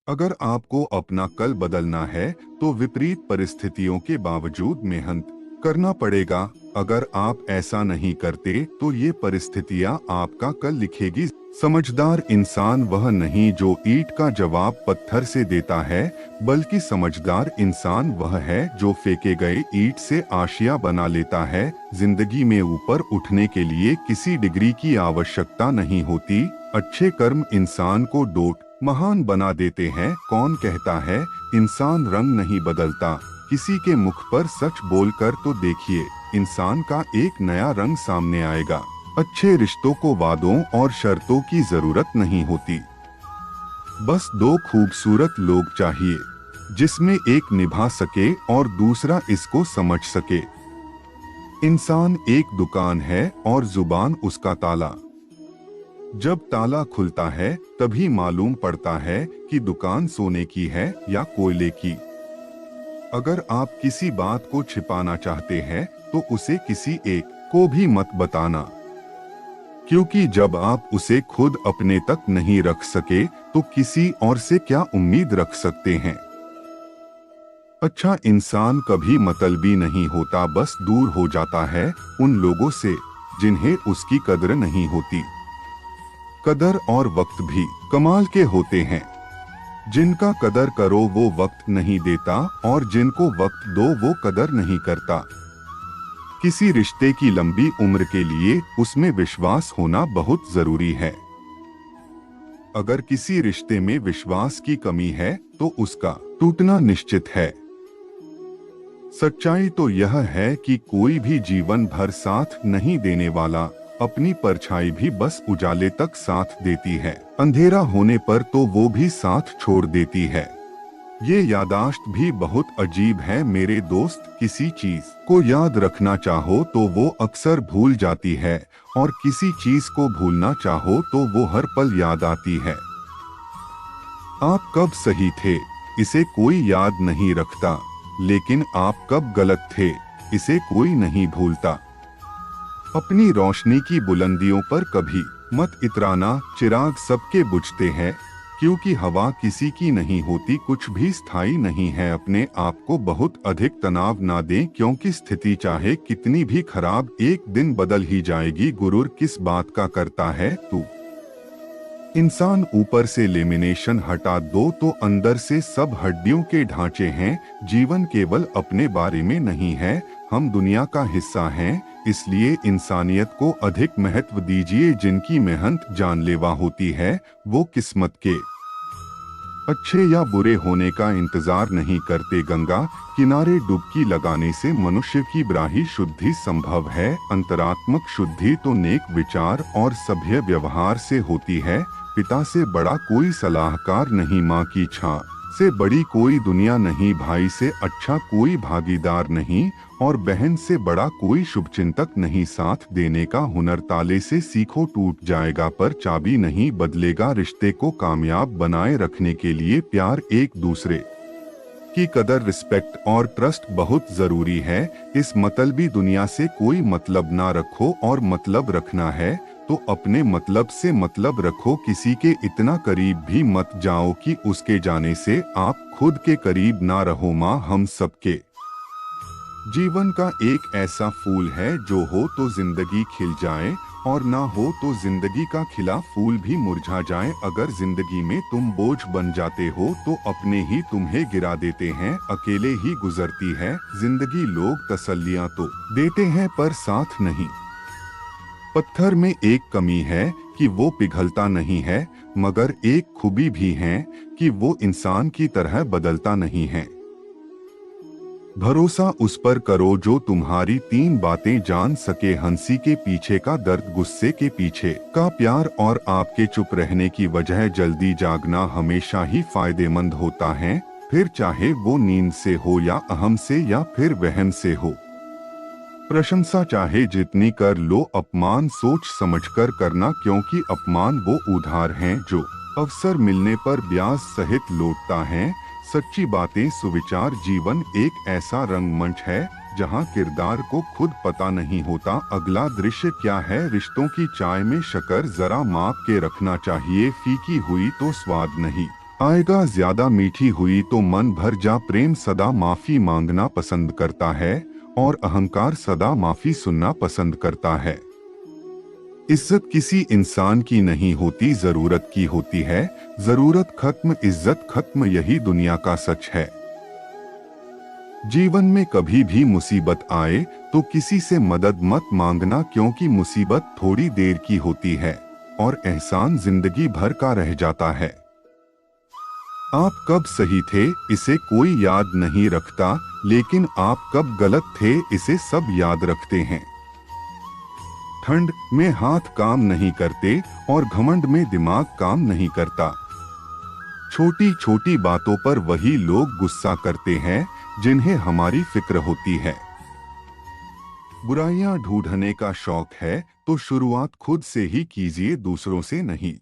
अगर आपको अपना कल बदलना है तो विपरीत परिस्थितियों के बावजूद मेहनत करना पड़ेगा। अगर आप ऐसा नहीं करते तो ये परिस्थितियां आपका कल लिखेगी। समझदार इंसान वह नहीं जो ईंट का जवाब पत्थर से देता है, बल्कि समझदार इंसान वह है जो फेंके गए ईंट से आशिया बना लेता है। जिंदगी में ऊपर उठने के लिए किसी डिग्री की आवश्यकता नहीं होती। अच्छे कर्म इंसान को डोट महान बना देते हैं। कौन कहता है इंसान रंग नहीं बदलता? किसी के मुख पर सच बोलकर तो देखिए, इंसान का एक नया रंग सामने आएगा। अच्छे रिश्तों को वादों और शर्तों की जरूरत नहीं होती। बस दो खूबसूरत लोग चाहिए, जिसमें एक निभा सके और दूसरा इसको समझ सके। इंसान एक दुकान है और जुबान उसका ताला। जब ताला खुलता है तभी मालूम पड़ता है कि दुकान सोने की है या कोयले की। अगर आप किसी बात को छिपाना चाहते हैं तो उसे किसी एक को भी मत बताना, क्योंकि जब आप उसे खुद अपने तक नहीं रख सके तो किसी और से क्या उम्मीद रख सकते हैं। अच्छा इंसान कभी मतलबी नहीं होता, बस दूर हो जाता है उन लोगों से जिन्हें उसकी कदर नहीं होती। कदर और वक्त भी कमाल के होते हैं। जिनका कदर करो वो वक्त नहीं देता, और जिनको वक्त दो वो कदर नहीं करता। किसी रिश्ते की लंबी उम्र के लिए उसमें विश्वास होना बहुत जरूरी है। अगर किसी रिश्ते में विश्वास की कमी है तो उसका टूटना निश्चित है। सच्चाई तो यह है कि कोई भी जीवन भर साथ नहीं देने वाला। अपनी परछाई भी बस उजाले तक साथ देती है, अंधेरा होने पर तो वो भी साथ छोड़ देती है। ये यादाश्त भी बहुत अजीब है मेरे दोस्त। किसी चीज को याद रखना चाहो तो वो अक्सर भूल जाती है, और किसी चीज को भूलना चाहो तो वो हर पल याद आती है। आप कब सही थे इसे कोई याद नहीं रखता, लेकिन आप कब गलत थे इसे कोई नहीं भूलता। अपनी रोशनी की बुलंदियों पर कभी मत इतराना, चिराग सबके बुझते हैं, क्योंकि हवा किसी की नहीं होती, कुछ भी स्थायी नहीं है। अपने आप को बहुत अधिक तनाव ना दें, क्योंकि स्थिति चाहे कितनी भी खराब एक दिन बदल ही जाएगी। गुरूर किस बात का करता है तू? इंसान ऊपर से लेमिनेशन हटा दो तो अंदर से सब हड्डियों के ढांचे हैं। जीवन केवल अपने बारे में नहीं है, हम दुनिया का हिस्सा हैं। इसलिए इंसानियत को अधिक महत्व दीजिए। जिनकी मेहनत जानलेवा होती है वो किस्मत के अच्छे या बुरे होने का इंतजार नहीं करते। गंगा किनारे डुबकी लगाने से मनुष्य की ब्राही शुद्धि संभव है। अंतरात्मक शुद्धि तो नेक विचार और सभ्य व्यवहार से होती है। पिता से बड़ा कोई सलाहकार नहीं, माँ की छां से बड़ी कोई दुनिया नहीं, भाई से अच्छा कोई भागीदार नहीं, और बहन से बड़ा कोई शुभचिंतक नहीं। साथ देने का हुनर ताले से सीखो, टूट जाएगा पर चाबी नहीं बदलेगा। रिश्ते को कामयाब बनाए रखने के लिए प्यार, एक दूसरे की कदर, रिस्पेक्ट और ट्रस्ट बहुत जरूरी है। इस मतलबी दुनिया से कोई मतलब ना रखो, और मतलब रखना है तो अपने मतलब से मतलब रखो। किसी के इतना करीब भी मत जाओ कि उसके जाने से आप खुद के करीब ना रहो। माँ हम सबके जीवन का एक ऐसा फूल है जो हो तो जिंदगी खिल जाए, और ना हो तो जिंदगी का खिला फूल भी मुरझा जाए। अगर जिंदगी में तुम बोझ बन जाते हो तो अपने ही तुम्हें गिरा देते हैं। अकेले ही गुजरती है जिंदगी, लोग तसल्लियां तो देते हैं पर साथ नहीं। पत्थर में एक कमी है कि वो पिघलता नहीं है, मगर एक खूबी भी है कि वो इंसान की तरह बदलता नहीं है। भरोसा उस पर करो जो तुम्हारी तीन बातें जान सके। हंसी के पीछे का दर्द, गुस्से के पीछे का प्यार, और आपके चुप रहने की वजह। जल्दी जागना हमेशा ही फायदेमंद होता है, फिर चाहे वो नींद से हो या अहम से या फिर वहम से हो। प्रशंसा चाहे जितनी कर लो, अपमान सोच समझकर करना, क्योंकि अपमान वो उधार हैं जो अवसर मिलने पर ब्याज सहित लौटता है। सच्ची बातें, सुविचार, जीवन एक ऐसा रंगमंच है जहां किरदार को खुद पता नहीं होता अगला दृश्य क्या है। रिश्तों की चाय में शक्कर जरा माप के रखना चाहिए, फीकी हुई तो स्वाद नहीं आएगा ज्यादा मीठी हुई तो मन भर जा, प्रेम सदा माफी मांगना पसंद करता है और अहंकार सदा माफी सुनना पसंद करता है। इज्जत किसी इंसान की नहीं होती, जरूरत की होती है। जरूरत खत्म, इज्जत खत्म, यही दुनिया का सच है। जीवन में कभी भी मुसीबत आए तो किसी से मदद मत मांगना, क्योंकि मुसीबत थोड़ी देर की होती है और एहसान जिंदगी भर का रह जाता है। आप कब सही थे इसे कोई याद नहीं रखता, लेकिन आप कब गलत थे इसे सब याद रखते हैं। ठंड में हाथ काम नहीं करते और घमंड में दिमाग काम नहीं करता। छोटी छोटी बातों पर वही लोग गुस्सा करते हैं जिन्हें हमारी फिक्र होती है। बुराइयां ढूंढने का शौक है तो शुरुआत खुद से ही कीजिए, दूसरों से नहीं।